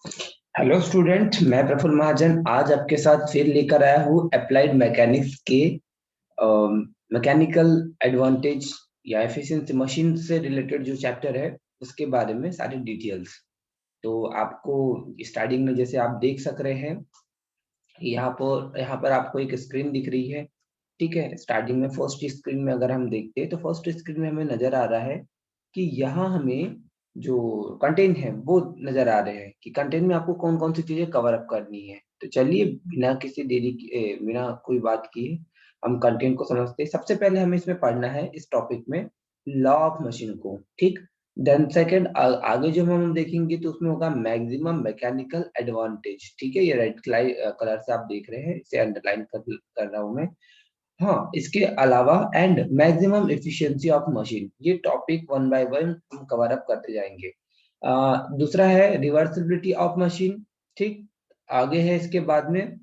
Hello student, मैं प्रफुल्ल महाजन आज आपके साथ फिर लेकर आया हूँ अप्लाइड मैकेनिक्स के मैकेनिकल एडवांटेज या एफिशिएंसी मशीन से रिलेटेड जो चैप्टर है उसके बारे में सारी डिटेल्स। तो आपको स्टार्टिंग में जैसे आप देख सक रहे हैं, यहाँ पर आपको एक स्क्रीन दिख रही है। ठीक है, स्टार्टिंग में फर्स्ट स्क्रीन में अगर हम देखते हैं तो फर्स्ट स्क्रीन में हमें नजर आ रहा है कि यहाँ हमें जो कंटेंट है वो नजर आ रहे हैं कि कंटेंट में आपको कौन कौन सी चीजें कवर अप करनी है। तो चलिए बिना किसी देरी बिना कोई बात किए हम कंटेंट को समझते हैं। सबसे पहले हमें इसमें पढ़ना है इस टॉपिक में लॉ ऑफ मशीन को। ठीक, देन सेकंड आगे जो हम देखेंगे तो उसमें होगा मैक्सिमम मैकेनिकल एडवांटेज। ठीक है, ये रेड कलर से आप देख रहे हैं, इसे अंडरलाइन कर रहा हूं मैं। हाँ, इसके अलावा and maximum efficiency of machine, ये टॉपिक वन बाय वन हम कवर अप करते जाएंगे। दूसरा है रिवर्सिबिलिटी ऑफ मशीन। ठीक, आगे है इसके बाद में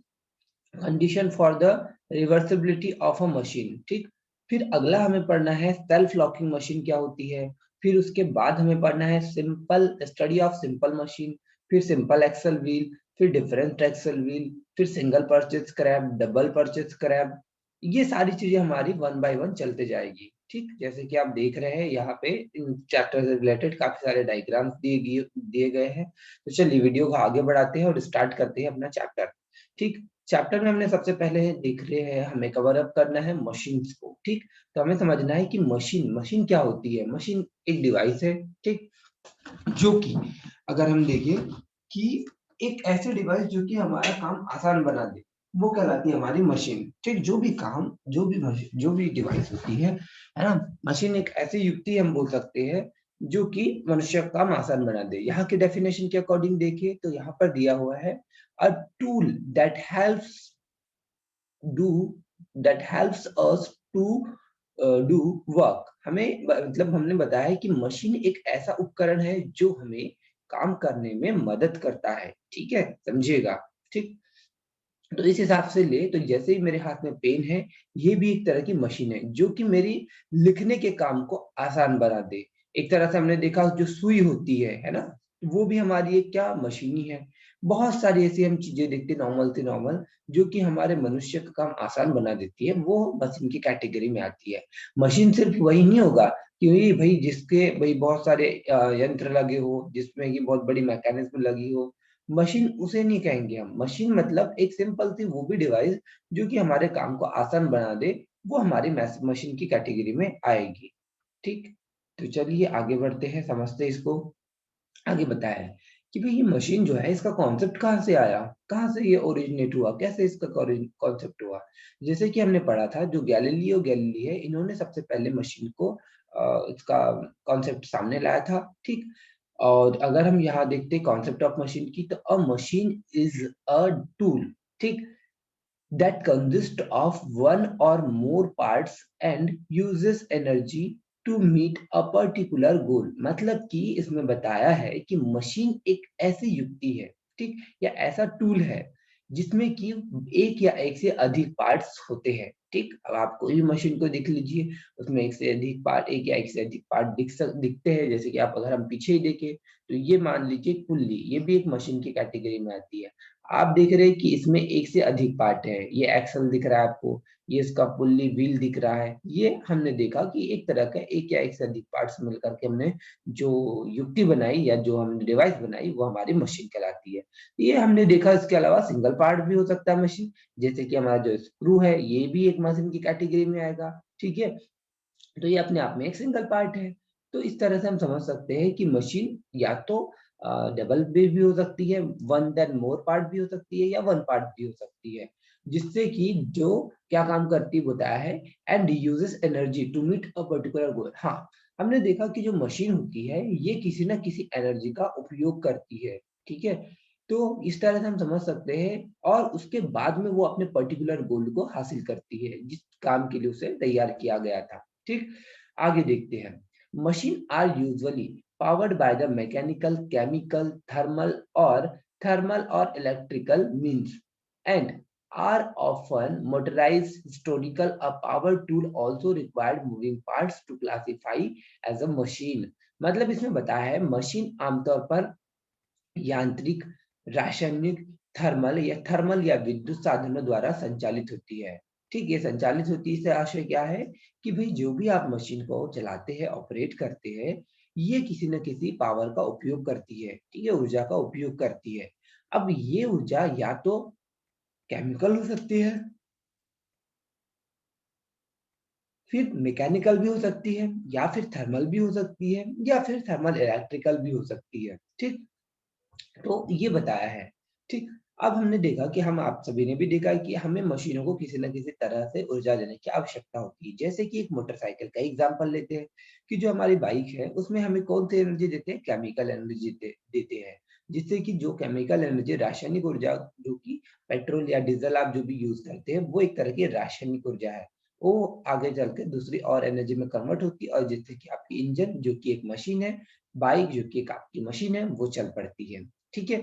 condition for the reversibility of a machine. ठीक, फिर अगला हमें पढ़ना है सेल्फ लॉकिंग मशीन क्या होती है। फिर उसके बाद हमें पढ़ना है simple study of simple machine, फिर सिंपल एक्सल व्हील, फिर डिफरेंट एक्सल व्हील, फिर single purchase crab, double purchase crab. ये सारी चीजें हमारी वन बाय वन चलते जाएगी। ठीक, जैसे कि आप देख रहे हैं यहाँ पे इन चैप्टर से रिलेटेड काफी सारे डायग्राम्स दिए गए हैं। तो चलिए वीडियो को आगे बढ़ाते हैं और स्टार्ट करते हैं अपना चैप्टर। ठीक, चैप्टर में हमने सबसे पहले देख रहे हैं, हमें कवर अप करना है मशीन्स को। ठीक, तो हमें समझना है कि मशीन मशीन क्या होती है। मशीन एक डिवाइस है, ठीक, जो कि अगर हम देखें कि एक ऐसे डिवाइस जो कि हमारा काम आसान बना दे, वो कहलाती है हमारी मशीन। ठीक, जो भी काम, जो भी मशीन, जो भी डिवाइस होती है ना, मशीन एक ऐसी युक्ति हम बोल सकते हैं जो कि मनुष्य का काम आसान बना दे। यहाँ के डेफिनेशन के अकॉर्डिंग देखिए तो यहाँ पर दिया हुआ है a tool that helps do that helps us to do work. हमें मतलब हमने बताया है कि मशीन एक ऐसा उपकरण है जो हमें काम करने में मदद करता है। ठीक है, समझिएगा। ठीक, तो इस हिसाब से ले तो जैसे ही मेरे हाथ में पेन है, ये भी एक तरह की मशीन है जो कि मेरी लिखने के काम को आसान बना दे। एक तरह से हमने देखा जो सुई होती है ना, वो भी हमारी एक क्या मशीन ही है। बहुत सारी ऐसी हम चीजें देखते हैं नॉर्मल से नॉर्मल जो कि हमारे मनुष्य का काम आसान बना देती है, वो मशीन की कैटेगरी में आती है। मशीन सिर्फ वही नहीं होगा कि वही भाई जिसके भाई बहुत सारे यंत्र लगे हो, जिसमें कि बहुत बड़ी मैकेनिज्म लगी हो, मशीन उसे नहीं कहेंगे हम। मशीन मतलब एक सिंपल सी वो भी डिवाइस जो कि हमारे काम को आसान बना दे, वो हमारी मशीन की कैटेगरी में आएगी। ठीक, तो चलिए आगे बढ़ते हैं, समझते हैं इसको। आगे बताया है कि भाई ये मशीन जो है इसका कॉन्सेप्ट कहाँ से आया, कहाँ से ये ओरिजिनेट हुआ, कैसे इसका कॉन्सेप्ट हुआ। जैसे कि हमने पढ़ा था जो गैलीलियो गैलीली है, इन्होंने सबसे पहले मशीन को इसका कॉन्सेप्ट सामने लाया था। ठीक, और अगर हम यहाँ देखते हैं कॉन्सेप्ट ऑफ मशीन की, तो अ मशीन इज अ टूल, ठीक, that consist of one or more parts and uses energy to meet a particular goal। मतलब कि इसमें बताया है कि मशीन एक ऐसी युक्ति है, ठीक, या ऐसा टूल है जिसमें कि एक या एक से अधिक पार्ट्स होते हैं। ठीक, अब आप कोई भी मशीन को देख लीजिए, उसमें एक से अधिक पार्ट, एक या एक से अधिक पार्ट दिखते हैं। जैसे कि आप अगर हम पीछे ही देखें तो ये मान लीजिए पुल्ली, ये भी एक मशीन की कैटेगरी में आती है। आप देख रहे हैं कि इसमें एक से अधिक पार्ट है, ये एक्सल दिख रहा है आपको, ये इसका पुल्ली व्हील दिख रहा है। ये हमने देखा कि एक तरह का एक या एक से अधिक पार्ट्स मिलकर के हमने जो युक्ति बनाई या जो हमने डिवाइस बनाई वो हमारी मशीन कहलाती है। ये हमने देखा। इसके अलावा सिंगल पार्ट भी हो सकता है मशीन, जैसे कि हमारा जो स्क्रू है ये भी एक मशीन की कैटेगरी में आएगा। ठीक है, तो ये अपने आप में एक सिंगल पार्ट है। तो इस तरह से हम समझ सकते हैं कि मशीन या तो डबल भी हो सकती है, वन देन मोर पार्ट भी हो सकती है, या वन पार्ट भी हो सकती है, जिससे कि जो क्या काम करती है बताया है and uses energy to meet a particular goal. हाँ, हमने देखा कि जो मशीन होती है ये किसी ना किसी एनर्जी का उपयोग करती है। ठीक है, तो इस तरह से हम समझ सकते हैं और उसके बाद में वो अपने पर्टिकुलर गोल को हासिल करती है जिस काम के लिए उसे तैयार किया गया था। ठीक, आगे देखते हैं। Machine are usually powered by the mechanical, chemical, thermal और electrical means and are often motorized. Historical, a power tool also required moving parts to classify as a machine। मतलब इसमें बताया है मशीन आमतौर पर यांत्रिक, रासायनिक, थर्मल या विद्युत साधनों द्वारा संचालित होती है। ठीक, ये संचालित होती है, इससे आशय क्या है कि भाई जो भी आप मशीन को चलाते हैं, ऑपरेट करते हैं, ये किसी न किसी पावर का उपयोग करती है, ठीक है, ऊर्जा का उपयोग करती है। अब ये ऊर्जा या तो केमिकल हो सकती है, फिर मैकेनिकल भी हो सकती है, या फिर थर्मल भी हो सकती है, या फिर थर्मल इलेक्ट्रिकल भी हो सकती है। ठीक, तो ये बताया है। ठीक, अब हमने देखा कि हम आप सभी ने भी देखा है कि हमें मशीनों को किसी न किसी तरह से ऊर्जा देने की आवश्यकता होती है। जैसे कि एक मोटरसाइकिल का एग्जांपल लेते हैं कि जो हमारी बाइक है उसमें हमें कौन-सी एनर्जी देते हैं? केमिकल एनर्जी देते हैं। जिससे कि जो केमिकल एनर्जी रासायनिक ऊर्जा जो कि पेट्रोल या डीज़ल आप जो भी यूज़ करते हैं वो एक तरह की रासायनिक ऊर्जा है। वो आगे चल के दूसरी और एनर्जी में कन्वर्ट होती है और जिससे कि आपकी इंजन जो कि एक मशीन है, बाइक जो कि एक आपकी मशीन है वो चल पड़ती है। ठीक है?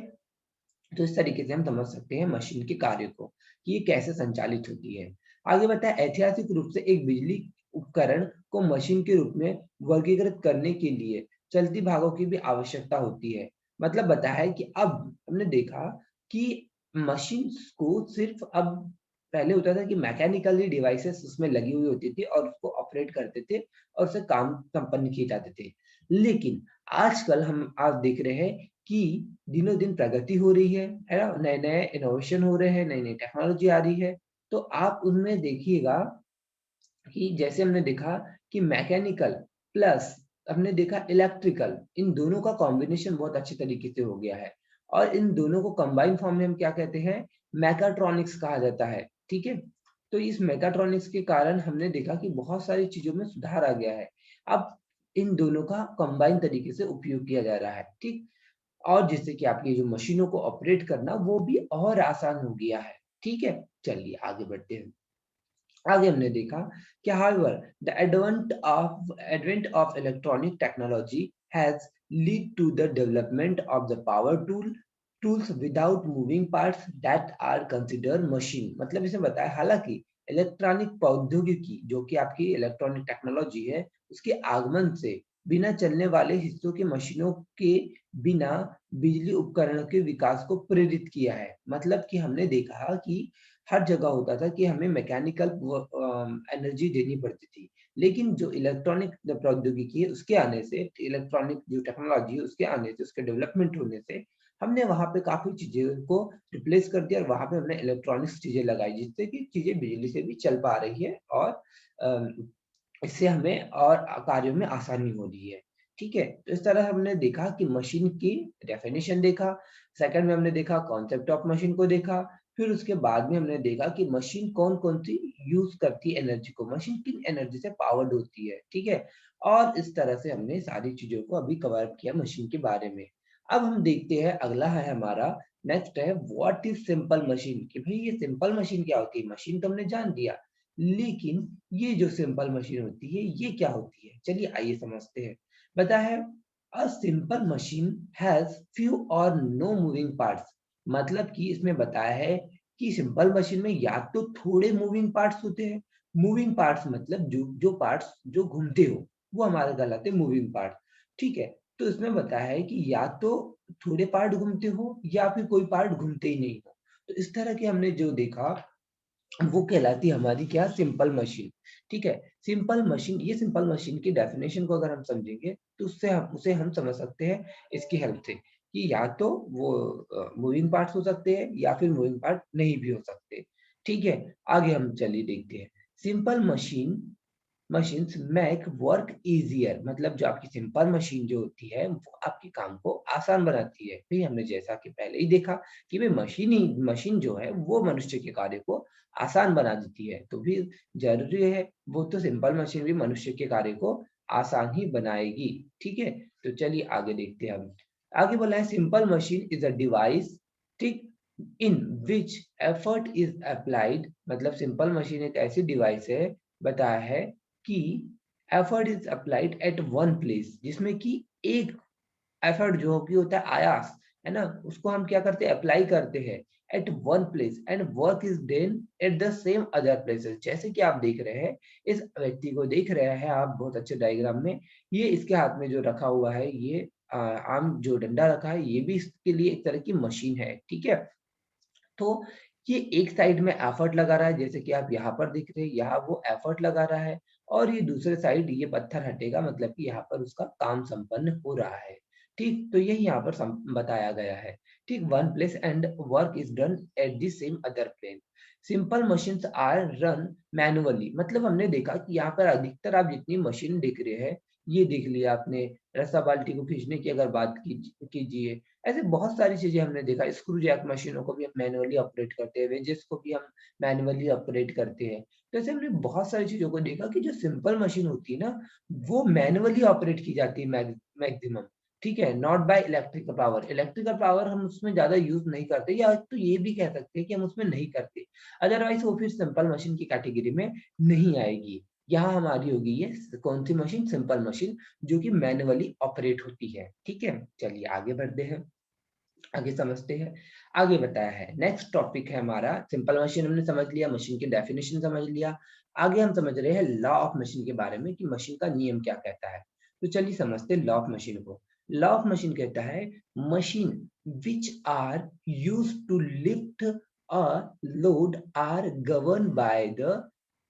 तो इस तरीके से हम समझ सकते हैं मशीन के कार्य को, कि ये कैसे संचालित होती है। आगे बताएँ ऐतिहासिक रूप से एक बिजली उपकरण को मशीन के रूप में वर्गीकृत करने के लिए चलती भागों की भी आवश्यकता होती है। मतलब बताया है कि अब हमने देखा कि मशीन्स को सिर्फ़ अब पहले होता था कि मैकेनिकली डिवाइसेस उसमें लगी हुई होती थी और उसको ऑपरेट करते थे और उससे काम संपन्न किए जाते थे। लेकिन आजकल हम आज देख रहे हैं कि दिनों-दिन प्रगति हो रही है ना? नए-नए इनोवेशन हो रहे हैं, नई-नई टेक्नोलॉजी आ रही है। तो आप उनमें देखिएगा कि जैसे हमने देखा कि मैकेनिकल प्लस हमने देखा इलेक्ट्रिकल, इन दोनों का कॉम्बिनेशन बहुत अच्छे तरीके से हो गया है। और इन दोनों को कंबाइन फॉर्म में हम क्या कहते हैं? मैकाट्रॉनिक्स कहा जाता है, ठीक है? तो इस मैकाट्रॉनिक्स के कारण हमने देखा कि बहुत सारी चीज़ों में सुधार आ गया है। अब इन दोनों का कंबाइन तरीके से उपयोग किया जा रहा है, ठीक? और जिससे कि आपकी जो मशीनों को ऑपरेट करना वो भी और आसान हो गया है। ठीक है? चलिए आगे बढ़ते हैं। आगे हमने देखा कि however the advent of electronic technology has lead to the development of the power tools without moving parts that are considered machine। मतलब इसमें बताया हालांकि इलेक्ट्रॉनिक प्रौद्योगिकी जो कि आपकी इलेक्ट्रॉनिक टेक्नोलॉजी है उसके आगमन से बिना चलने वाले हिस्सों के मशीनों के बिना बिजली उपकरणों के विकास को प्रेरित किया है। मतलब कि हमने देखा कि हर जगह होता था कि हमें मैकेनिकल एनर्जी देनी पड़ती थी। लेकिन जो इलेक्ट्रॉनिक प्रौद्योगिकी है उसके आने से, इलेक्ट्रॉनिक जो टेक्नोलॉजी है उसके आने से, उसके डेवलपमेंट होने से हमने वहाँ पे काफ़ी चीज़ें को रिप्लेस कर दिया और वहाँ पे हमने इलेक्ट्रॉनिक्स चीज़ें लगाई जिससे कि चीज़ें बिजली से भी चल पा रही है और अ, इससे हमें और कार्यों में आसानी हो रही है। ठीक है? तो इस तरह हमने देखा कि मशीन की डेफिनिशन देखा, सेकंड में हमने देखा कॉन्सेप्ट ऑफ मशीन को देखा, फिर उसके बाद में हमने देखा कि मशीन कौन-कौन सी यूज़ करती है एनर्जी को, मशीन किन एनर्जी से पावर्ड होती है, ठीक है? और इस तरह से हमने सारी चीज़ों को अभी कवर किया मशीन के बारे में। अब हम देखते हैं अगला है हमारा नेक्स्ट है व्हाट इज़ सिंपल मशीन कि भई ये सिंपल मशीन क्या होती है? मशीन तो हमने जान लिया, लेकिन ये जो सिंपल मशीन होती है, ये क्या होती है? चलिए आइए समझते हैं। बताया है a simple machine has few और नो मूविंग पार्ट्स मतलब कि इसमें बताया है कि सिंपल मशीन में या तो थोड़े मूविंग पार्ट्स होते हैं, मूविंग पार्ट्स मतलब जो पार्ट्स जो घूमते हो, वो हमारे कहलाते हैं मूविंग पार्ट्स, ठीक है? तो इसमें बताया है कि या तो थोड़े पार्ट घूमते हो या फिर कोई पार्ट घूमते ही नहीं हो। तो इस तरह के हमने जो देखा वो कहलाती है हमारी क्या सिंपल मशीन, ठीक है? सिंपल मशीन ये सिंपल मशीन की डेफिनिशन को अगर हम समझेंगे तो उससे हम उसे हम समझ सकते हैं इसकी हेल्प से कि या तो वो मूविंग पार्ट्स हो सकते हैं या फिर मूविंग पार्ट नहीं भी हो सकते, ठीक है? आगे हम चलिए देखते हैं। Simple machines make work easier मतलब जो आपकी सिंपल मशीन जो होती है, वो आपके काम को आसान बनाती है। फिर हमने जैसा कि पहले ही देखा कि भई मशीन जो है, वो मनुष्य के कार्य को आसान बना देती है। तो फिर ज़रूरी है, वो तो सिंपल मशीन भी मनुष्य के कार्य को आसान ही बनाएगी। ठीक है? तो चलिए आगे देखते हैं हम। आगे बोला है simple machine is a device ठीक in which effort is applied मतलब सिंपल मशीन एक ऐसी डिवाइस है बताया है कि effort is applied at one place जिसमें कि एक एफर्ट जो कि होता है आयास है ना उसको हम क्या करते हैं अप्लाई करते हैं at one place and work is done at the same other places जैसे कि आप देख रहे हैं इस व्यक्ति को देख रहे हैं आप बहुत अच्छे डायग्राम में ये इसके हाथ में जो रखा हुआ है ये आम जो डंडा रखा है ये भी इसके लिए एक तरह की मशीन है, ठीक है। तो ये एक साइड में एफर्ट लगा रहा है, जैसे कि आप यहाँ पर दिख रहे हैं, यहाँ वो एफर्ट लगा रहा है, और ये दूसरे साइड ये पत्थर हटेगा, मतलब कि यहाँ पर उसका काम संपन्न हो रहा है। ठीक, तो यही यहाँ पर बताया गया है। ठीक, one place and work is done at the same other plane. Simple machines are run manually, मतलब हमने देखा कि यहाँ पर अधिकतर आप जितनी मशीन देख रहे हैं, ये देख लिया आपने, रस्सा बाल्टी को खींचने की अगर बात कीजिए, ऐसे बहुत सारी चीज़ें हमने देखा, स्क्रू जैक मशीनों को भी हम मैनुअली ऑपरेट करते हैं, वेजेस को भी हम मैनुअली ऑपरेट करते हैं। तो ऐसे हमने बहुत सारी चीज़ों को देखा कि जो सिंपल मशीन होती है ना, वो मैनुअली ऑपरेट की जाती है मैक्सिमम, ठीक है, not by electrical power. Electrical power हम उसमें ज़्यादा यूज़ नहीं करते, या तो ये भी कह सकते हैं कि हम उसमें नहीं करते। अदरवाइज़ वो फिर सिंपल मशीन की कैटेगरी में नहीं आएगी। यहाँ हमारी होगी ये कौन सी मशीन? सिंपल मशीन, जो कि मैनुअली ऑपरेट होती है, ठीक है? चलिए आगे बढ़ते हैं। आगे समझते हैं। आगे बताया है, नेक्स्ट टॉपिक है हमारा, सिंपल मशीन हमने समझ लिया, मशीन की डेफिनेशन समझ लिया। आगे हम समझ रहे हैं लॉ ऑफ मशीन के बारे में कि मशीन का नियम क्या कहता है। तो चलिए समझते हैं लॉ ऑफ मशीन को। लॉ ऑफ मशीन कहता है machine which are used to lift a load are govern by the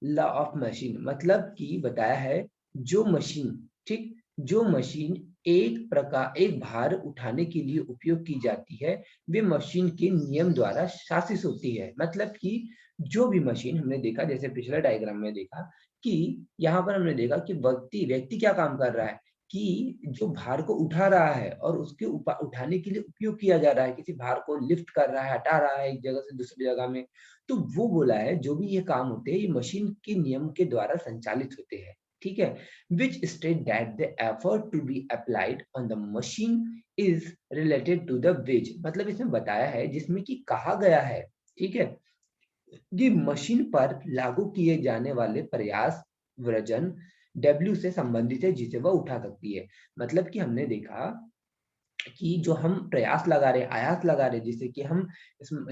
law of machine, मतलब कि बताया है जो मशीन, ठीक, जो मशीन एक भार उठाने के लिए उपयोग की जाती है, वे मशीन के नियम द्वारा शासित होती है। मतलब कि जो भी मशीन हमने देखा, जैसे पिछले डायग्राम में देखा कि यहाँ पर हमने देखा कि व्यक्ति क्या काम कर रहा है कि जो भार को उठा रहा है और उसके उठाने के लिए उपयोग किया जा रहा है, किसी भार को लिफ्ट कर रहा है, हटा रहा है एक जगह से दूसरी जगह में, तो वो बोला है जो भी ये काम होते हैं, ये मशीन के नियम के द्वारा संचालित होते हैं, ठीक है। Which state that the effort to be applied on the machine is related to the wage, मतलब इसमें बताया है जिसमें कि कहा गया है, ठीक है, कि मशीन पर लागू किए जाने वाले प्रयास वजन W से संबंधित है जिसे वह उठा सकती है। मतलब कि हमने देखा कि जो हम प्रयास लगा रहे हैं, आयास लगा रहे हैं, जिसे कि हम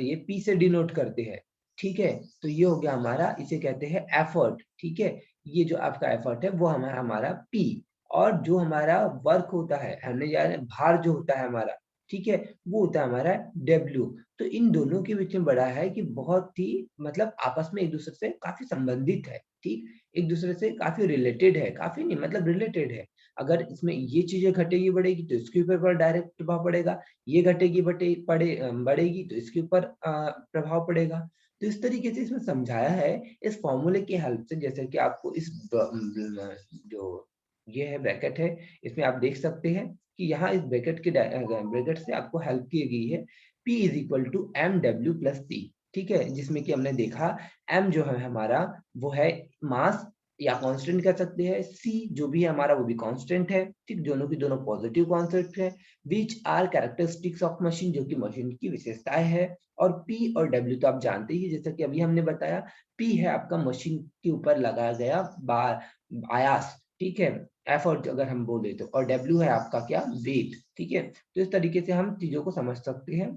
ये P से डिनोट करते हैं, ठीक है? तो ये हो गया हमारा, इसे कहते हैं एफर्ट, ठीक है? ये जो आपका एफर्ट है वो हमारा हमारा P, और जो हमारा वर्क होता है, हमने जाने भार जो होता है हमारा, ठीक है? वो होता है हमारा W। तो इन दोनों के बीच में बड़ा है कि बहुत ही मतलब आपस में एक-दूसरे से काफ़ी संबंधित है, ठीक? एक-दूसरे से काफ़ी रिलेटेड है, काफ़ी नहीं मतलब रिलेटेड है। अगर इसमें ये चीज़ें घटेगी बढ़ेगी तो इसके ऊपर डायरेक्ट प्रभाव पड़ेगा, ये घटेगी बढ़ेगी तो इसके ऊपर प्रभाव पड़ेगा। तो इस तरीके से इसमें समझाया है इस फ़ॉर्मूले की हेल्प से, जैसे कि आपको इस जो ये है ब्रैकेट है, इसमें आप देख सकते हैं कि यहाँ इस ब्रैकेट से आपको हेल्प की गई है P is equal to mw plus C, ठीक है? जिसमें कि हमने देखा m जो है हमारा वो है मास या कांस्टेंट कह सकते हैं, C जो भी है हमारा वो भी कांस्टेंट है, ठीक? दोनों की दोनों पॉजिटिव कांस्टेंट है, which are characteristics of machine जो कि मशीन की विशेषताएँ है, और P और W तो आप जानते ही हैं, जैसा कि अभी हमने बताया, P है आपका मशीन के ऊपर लगाया गया आयास, ठीक है? एफर्ट अगर हम बोले तो, और W है आपका क्या? वेट, ठीक है? तो इस तरीके से हम चीज़ों को समझ सकते हैं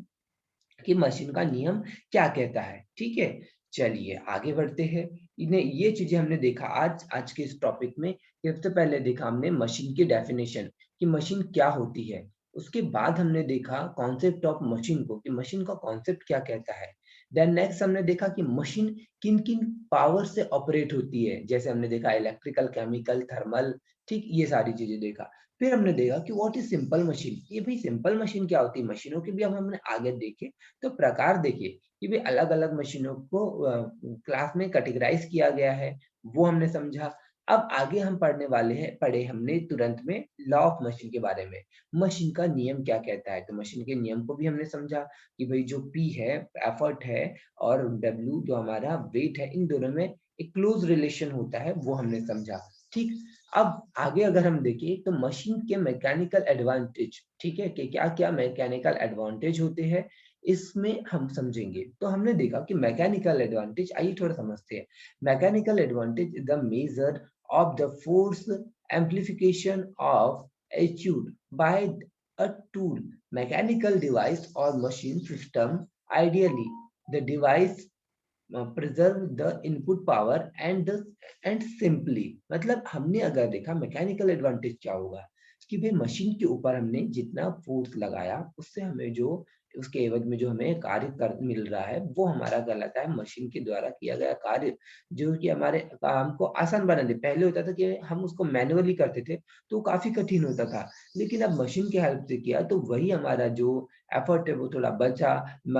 कि मशीन का नियम क्या कहता है, ठीक है? चलिए आगे बढ़ते हैं। इन्हें ये चीज़ें हमने देखा आज के इस टॉपिक में। सबसे पहले देखा हमने मशीन की डेफिनिशन कि मशीन क्या होती है। उसके बाद हमने देखा कॉन्सेप्ट ऑफ मशीन को कि मशीन का कॉन्सेप्ट क्या कहता है। देन नेक्स्ट हमने देखा कि मशीन किन-किन पावर से ऑपरेट होती है। जैसे हमने देखा इलेक्ट्रिकल, केमिकल, थर्मल, ठीक? ये सारी चीज़ें देखा। फिर हमने देखा कि व्हाट इज़ सिंपल मशीन? ये भई सिंपल मशीन क्या होती है? मशीनों के भी हम हमने आगे देखे, तो प्रकार देखे कि भई अलग-अलग मशीनों को क्लास में कैटेगराइज़ किया गया है, वो हमने समझा। अब आगे हम पढ़े हमने तुरंत में लॉ ऑफ मशीन के बारे में। मशीन का नियम क्या कहता है? तो मशीन के नियम को भी हमने समझा कि भई जो P है, एफर्ट है, और W जो हमारा वेट है, इन दोनों में एक क्लोज़ रिलेशन होता है, वो हमने समझा। ठीक? अब आगे अगर हम देखें तो मशीन के मैकेनिकल एडवांटेज, ठीक है, कि क्या-क्या मैकेनिकल एडवांटेज होते हैं, इसमें हम समझेंगे। तो हमने देखा कि मैकेनिकल एडवांटेज, आइए थोड़ा समझते हैं। Mechanical advantage is the measure of the force amplification of achieved by a tool, mechanical device और machine system. Ideally the device preserve the input power and simply, मतलब हमने अगर देखा मैकेनिकल एडवांटेज क्या होगा, कि भाई मशीन के ऊपर हमने जितना फोर्स लगाया उससे हमें जो उसके एवज में जो हमें कार्य कर मिल रहा है वो हमारा कहलाता है मशीन के द्वारा किया गया कार्य, जो कि हमारे काम को आसान बना दे। पहले होता था कि हम उसको मैनुअली करते थे तो काफी कठिन होता था, लेकिन अब मशीन की हेल्प से किया तो वही हमारा जो एफर्ट है वो थोड़ा बचा,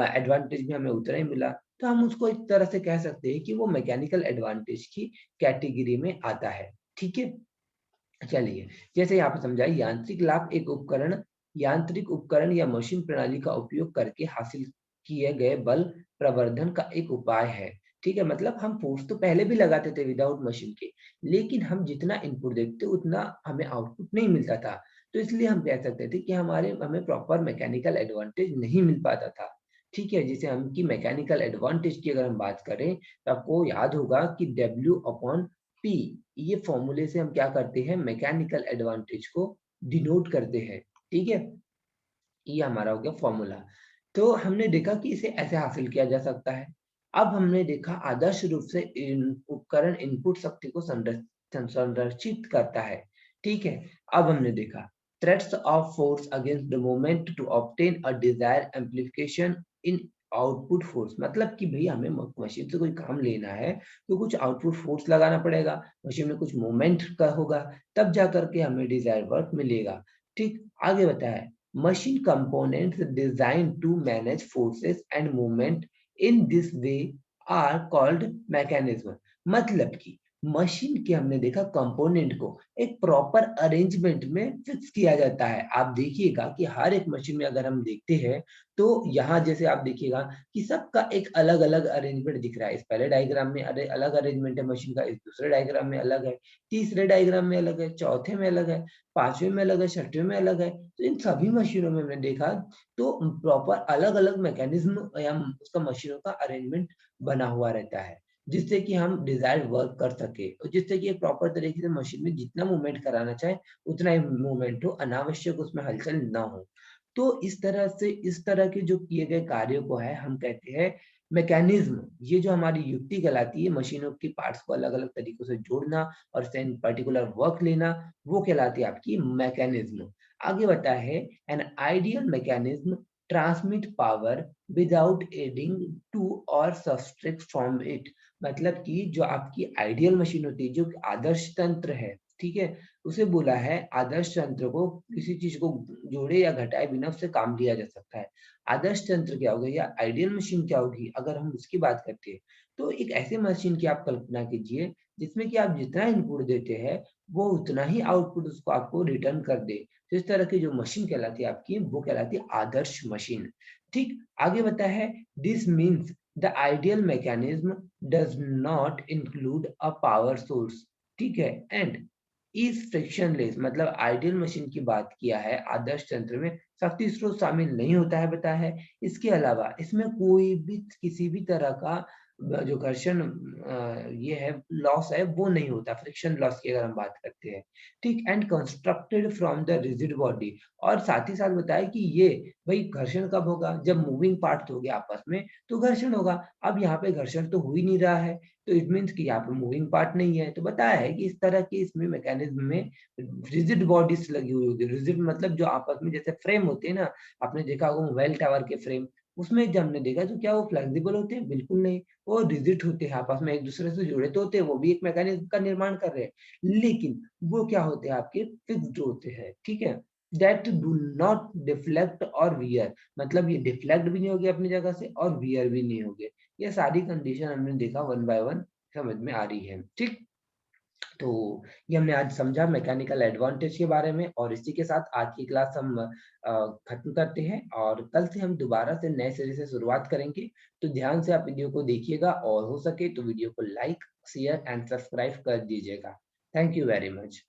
एडवांटेज भी हमें उतना ही मिला। तो हम उसको एक तरह से कह सकते हैं कि वो मैकेनिकल एडवांटेज की कैटेगरी में आता है। ठीक है, चलिए, जैसे यहाँ पे समझा, यांत्रिक लाभ एक उपकरण, यांत्रिक उपकरण या मशीन प्रणाली का उपयोग करके हासिल किए गए बल प्रवर्धन का एक उपाय है। ठीक है, मतलब हम फोर्स तो पहले भी लगाते थे विदाउट मशीन के, लेकिन हम जितना इनपुट देते उतना हमें आउटपुट नहीं मिलता था। तो इसलिए हम कह सकते थे कि हमें प्रॉपर मैकेनिकल एडवांटेज नहीं मिल पाता था। ठीक है, जैसे हम की मैकेनिकल एडवांटेज की अगर हम बात करें तो आपको याद होगा कि W अपॉन P, ये फॉर्मूले से हम क्या करते हैं, मैकेनिकल एडवांटेज को डिनोट करते हैं। ठीक है, ये हमारा हो गया फॉर्मूला। तो हमने देखा कि इसे ऐसे हासिल किया जा सकता है। अब हमने देखा आदर्श रूप से उपकरण इनपुट शक्ति को संरक्षित करता है। ठीक है, अब हमने देखा threats of force against the moment to obtain a desire amplification in output force, मतलब कि भई हमें मशीन से कोई काम लेना है तो कुछ आउटपुट फोर्स लगाना पड़ेगा, मशीन में कुछ मूवमेंट का होगा, तब जा करके हमें डिजायर वर्क मिलेगा। ठीक, आगे बताया है, machine components designed to manage forces and movement in this way are called mechanism। मतलब कि मशीन के हमने देखा कंपोनेंट को एक प्रॉपर अरेंजमेंट में फिक्स किया जाता है। आप देखिएगा कि हर एक मशीन में अगर हम देखते हैं तो यहाँ जैसे आप देखिएगा कि सबका एक अलग अलग अरेंजमेंट दिख रहा है। इस पहले डायग्राम में अलग अरेंजमेंट है मशीन का, इस दूसरे डायग्राम में अलग है, तीसरे डायग्राम में अलग है, चौथे में अलग है, पांचवें में अलग है, छठवें में अलग है। तो इन सभी मशीनों में मैंने देखा तो प्रॉपर अलग अलग मैकेनिज्म या उसका मशीनों का अरेंजमेंट बना हुआ रहता है, जिससे कि हम डिजायर्ड वर्क कर सके और जिससे कि एक प्रॉपर तरीके से मशीन में जितना मूवमेंट कराना चाहे उतना ही मूवमेंट हो, अनावश्यक उसमें हलचल ना हो। तो इस तरह से इस तरह के जो किए गए कार्यों को है हम कहते हैं मैकेनिज्म। ये जो हमारी युक्ति कहलाती है मशीनों की पार्ट्स को अलग अलग तरीकों से जोड़ना और सेम पर्टिकुलर वर्क लेना, वो कहलाती है आपकी मैकेनिज्म। आगे बताया है an ideal mechanism transmit power without adding to और सब्सट्रैक्ट फ्रॉम इट, मतलब कि जो आपकी आइडियल मशीन होती है, जो आदर्श तंत्र है, ठीक है, उसे बोला है आदर्श तंत्र को किसी चीज को जोड़े या घटाए बिना उससे काम लिया जा सकता है। आदर्श तंत्र क्या होगा या आइडियल मशीन क्या होगी अगर हम उसकी बात करते हैं, तो एक ऐसे मशीन की आप कल्पना कीजिए जिसमें कि आप जितना इनपुट देते हैं वो उतना ही आउटपुट उसको आपको रिटर्न कर दे। तो इस तरह की जो मशीन कहलाती है आपकी, वो कहलाती है आदर्श मशीन। ठीक, आगे बताया है this means the ideal mechanism does not include a power source, ठीक है, एंड इज फ्रिक्शनलेस, मतलब आइडियल मशीन की बात किया है आदर्श तंत्र में शक्ति स्रोत शामिल नहीं होता है बताया है। इसके अलावा इसमें कोई भी किसी भी तरह का जो घर्षण ये है लॉस है वो नहीं होता, फ्रिक्शन लॉस की अगर हम बात करते हैं। ठीक, and constructed from the rigid body, और साथ ही साथ बताया कि ये भाई घर्षण कब होगा, जब मूविंग पार्ट हो गया आपस में तो घर्षण होगा। अब यहाँ पे घर्षण तो हो ही नहीं रहा है, तो इट मीन्स कि यहाँ पे मूविंग पार्ट नहीं है। तो बताया है कि इस तरह की इसमें मैकेनिज्म में रिजिड बॉडीज लगी हुई होती है। रिजिड मतलब जो आपस में जैसे फ्रेम होते हैं ना, आपने देखा होगा मोबाइल टावर के फ्रेम, उसमें जब हमने देखा तो क्या वो फ्लेक्सिबल होते हैं, बिल्कुल नहीं, वो रिजिड होते हैं, आपस में एक दूसरे से जुड़े तो होते हैं, वो भी एक मैकेनिज्म का निर्माण कर रहे हैं, लेकिन वो क्या होते हैं आपके फिक्स्ड होते हैं। ठीक है, दैट डू नॉट डिफ्लेक्ट और वियर, मतलब ये डिफ्लेक्ट भी नहीं होगी अपनी जगह से और वियर भी नहीं होगे। ये सारी कंडीशन हमने देखा वन बाय वन समझ में आ रही है। ठीक, तो ये हमने आज समझा मैकेनिकल एडवांटेज के बारे में, और इसी के साथ आज की क्लास हम खत्म करते हैं और कल से हम दोबारा से नए सिरे से शुरुआत करेंगे। तो ध्यान से आप वीडियो को देखिएगा और हो सके तो वीडियो को लाइक शेयर एंड सब्सक्राइब कर दीजिएगा। Thank you very much.